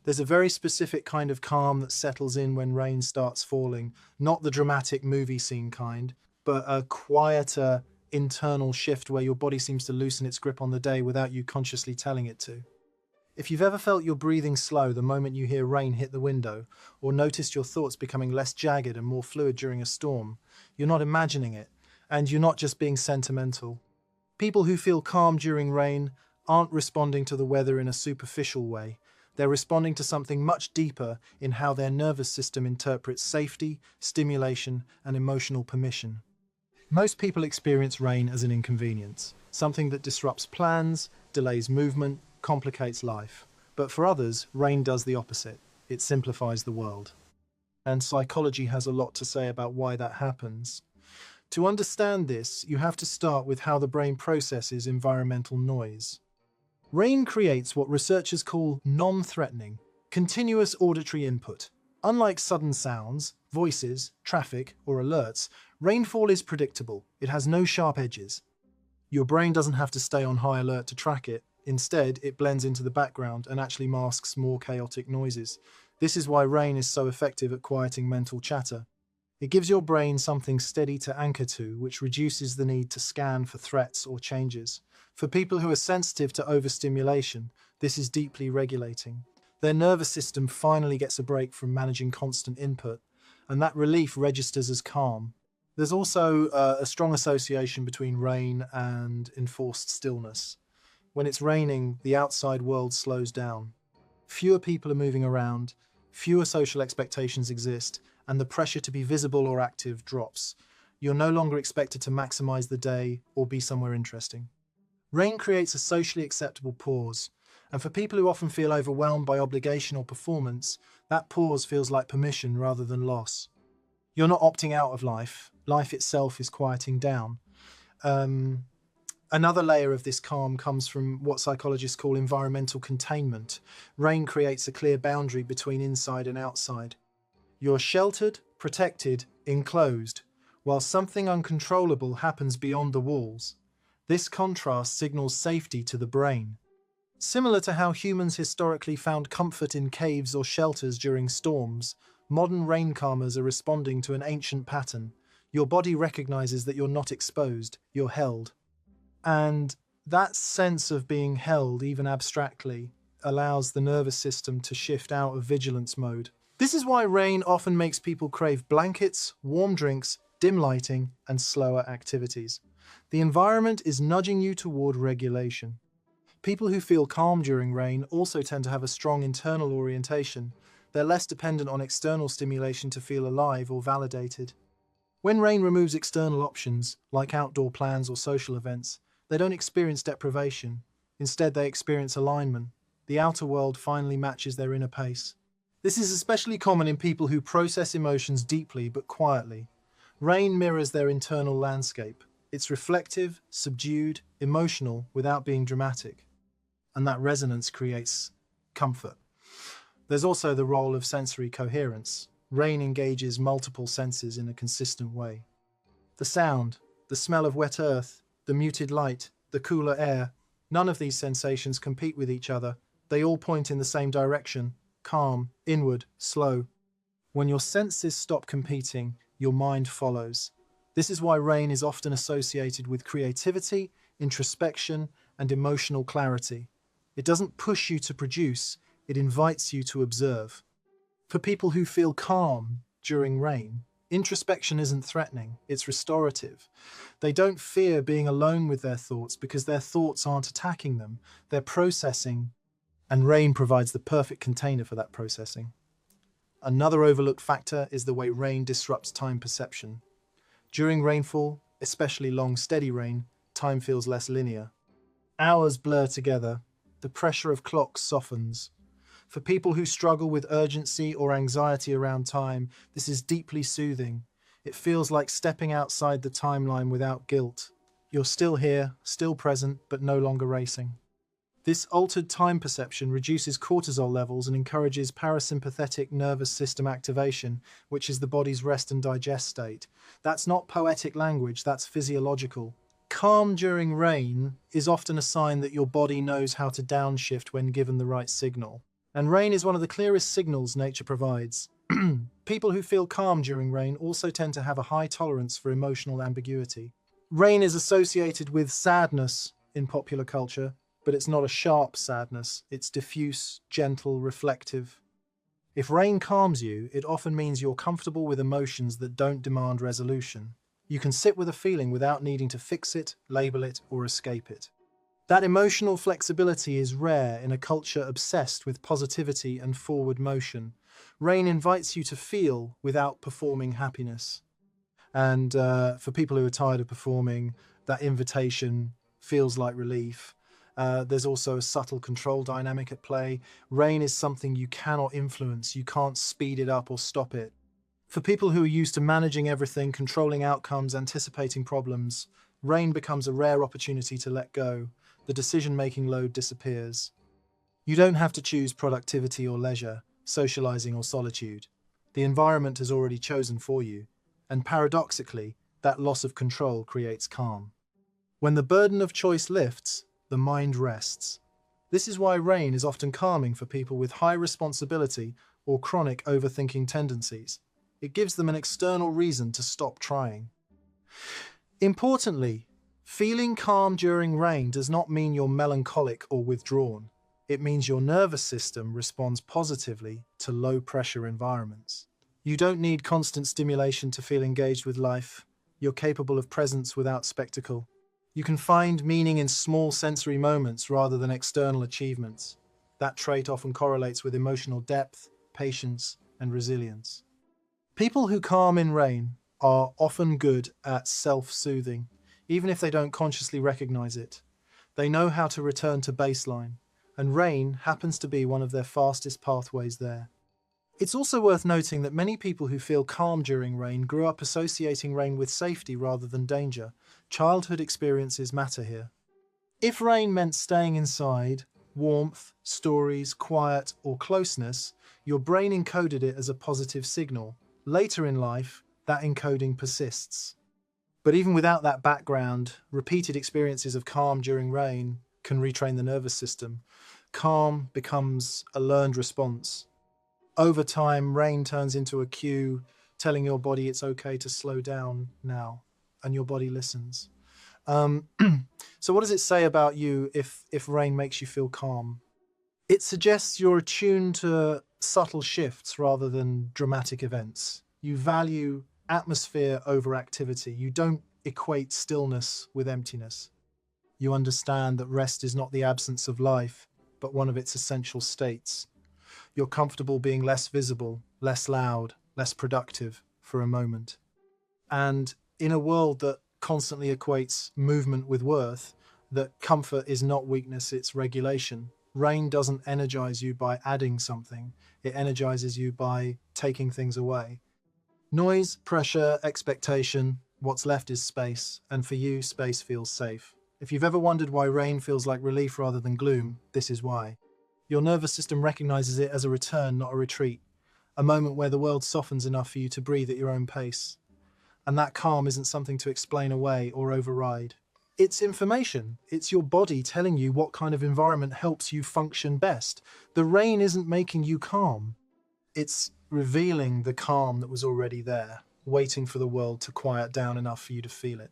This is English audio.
There's a very specific kind of calm that settles in when rain starts falling, not the dramatic movie scene kind, but a quieter internal shift where your body seems to loosen its grip on the day without you consciously telling it to. If you've ever felt your breathing slow the moment you hear rain hit the window, or noticed your thoughts becoming less jagged and more fluid during a storm, you're not imagining it, and you're not just being sentimental. People who feel calm during rain aren't responding to the weather in a superficial way. They're responding to something much deeper in how their nervous system interprets safety, stimulation, and emotional permission. Most people experience rain as an inconvenience, something that disrupts plans, delays movement, complicates life. But for others, rain does the opposite. It simplifies the world. And psychology has a lot to say about why that happens. To understand this, you have to start with how the brain processes environmental noise. Rain creates what researchers call non-threatening, continuous auditory input. Unlike sudden sounds, voices, traffic, or alerts, rainfall is predictable. It has no sharp edges. Your brain doesn't have to stay on high alert to track it. Instead, it blends into the background and actually masks more chaotic noises. This is why rain is so effective at quieting mental chatter. It gives your brain something steady to anchor to, which reduces the need to scan for threats or changes. For people who are sensitive to overstimulation, this is deeply regulating. Their nervous system finally gets a break from managing constant input, and that relief registers as calm. There's also a strong association between rain and enforced stillness. When it's raining, the outside world slows down. Fewer people are moving around, fewer social expectations exist, and the pressure to be visible or active drops. You're no longer expected to maximize the day or be somewhere interesting. Rain creates a socially acceptable pause, and for people who often feel overwhelmed by obligation or performance, that pause feels like permission rather than loss. You're not opting out of life. Life itself is quieting down. Another layer of this calm comes from what psychologists call environmental containment. Rain creates a clear boundary between inside and outside. You're sheltered, protected, enclosed, while something uncontrollable happens beyond the walls. This contrast signals safety to the brain. Similar to how humans historically found comfort in caves or shelters during storms, modern rain calmers are responding to an ancient pattern. Your body recognizes that you're not exposed, you're held. And that sense of being held, even abstractly, allows the nervous system to shift out of vigilance mode. This is why rain often makes people crave blankets, warm drinks, dim lighting, and slower activities. The environment is nudging you toward regulation. People who feel calm during rain also tend to have a strong internal orientation. They're less dependent on external stimulation to feel alive or validated. When rain removes external options, like outdoor plans or social events, they don't experience deprivation. Instead, they experience alignment. The outer world finally matches their inner pace. This is especially common in people who process emotions deeply but quietly. Rain mirrors their internal landscape. It's reflective, subdued, emotional without being dramatic. And that resonance creates comfort. There's also the role of sensory coherence. Rain engages multiple senses in a consistent way. The sound, the smell of wet earth, the muted light, the cooler air, none of these sensations compete with each other. They all point in the same direction, calm, inward, slow. When your senses stop competing, your mind follows. This is why rain is often associated with creativity, introspection, and emotional clarity. It doesn't push you to produce, it invites you to observe. For people who feel calm during rain, introspection isn't threatening, it's restorative. They don't fear being alone with their thoughts because their thoughts aren't attacking them, they're processing, and rain provides the perfect container for that processing. Another overlooked factor is the way rain disrupts time perception. During rainfall, especially long, steady rain, time feels less linear. Hours blur together, the pressure of clocks softens. For people who struggle with urgency or anxiety around time, this is deeply soothing. It feels like stepping outside the timeline without guilt. You're still here, still present, but no longer racing. This altered time perception reduces cortisol levels and encourages parasympathetic nervous system activation, which is the body's rest and digest state. That's not poetic language, that's physiological. Calm during rain is often a sign that your body knows how to downshift when given the right signal. And rain is one of the clearest signals nature provides. People who feel calm during rain also tend to have a high tolerance for emotional ambiguity. Rain is associated with sadness in popular culture, but it's not a sharp sadness. It's diffuse, gentle, reflective. If rain calms you, it often means you're comfortable with emotions that don't demand resolution. You can sit with a feeling without needing to fix it, label it, or escape it. That emotional flexibility is rare in a culture obsessed with positivity and forward motion. Rain invites you to feel without performing happiness. And for people who are tired of performing, that invitation feels like relief. There's also a subtle control dynamic at play. Rain is something you cannot influence. You can't speed it up or stop it. For people who are used to managing everything, controlling outcomes, anticipating problems, rain becomes a rare opportunity to let go. The decision-making load disappears. You don't have to choose productivity or leisure, socializing or solitude. The environment has already chosen for you, and paradoxically, that loss of control creates calm. When the burden of choice lifts, the mind rests. This is why rain is often calming for people with high responsibility or chronic overthinking tendencies. It gives them an external reason to stop trying. Importantly, feeling calm during rain does not mean you're melancholic or withdrawn. It means your nervous system responds positively to low-pressure environments. You don't need constant stimulation to feel engaged with life. You're capable of presence without spectacle. You can find meaning in small sensory moments rather than external achievements. That trait often correlates with emotional depth, patience, and resilience. People who calm in rain are often good at self-soothing, even if they don't consciously recognize it. They know how to return to baseline, and rain happens to be one of their fastest pathways there. It's also worth noting that many people who feel calm during rain grew up associating rain with safety rather than danger. Childhood experiences matter here. If rain meant staying inside, warmth, stories, quiet, or closeness, your brain encoded it as a positive signal. Later in life, that encoding persists. But even without that background, repeated experiences of calm during rain can retrain the nervous system. Calm becomes a learned response. Over time, rain turns into a cue telling your body it's okay to slow down now, and your body listens. Um, so what does it say about you if rain makes you feel calm? It suggests you're attuned to subtle shifts rather than dramatic events. You value atmosphere over activity. You don't equate stillness with emptiness. You understand that rest is not the absence of life, but one of its essential states. You're comfortable being less visible, less loud, less productive for a moment. And in a world that constantly equates movement with worth, that comfort is not weakness, it's regulation. Rain doesn't energize you by adding something, it energizes you by taking things away. Noise, pressure, expectation, what's left is space, and for you, space feels safe. If you've ever wondered why rain feels like relief rather than gloom, this is why. Your nervous system recognizes it as a return, not a retreat, a moment where the world softens enough for you to breathe at your own pace. And that calm isn't something to explain away or override. It's information. It's your body telling you what kind of environment helps you function best. The rain isn't making you calm. It's revealing the calm that was already there, waiting for the world to quiet down enough for you to feel it.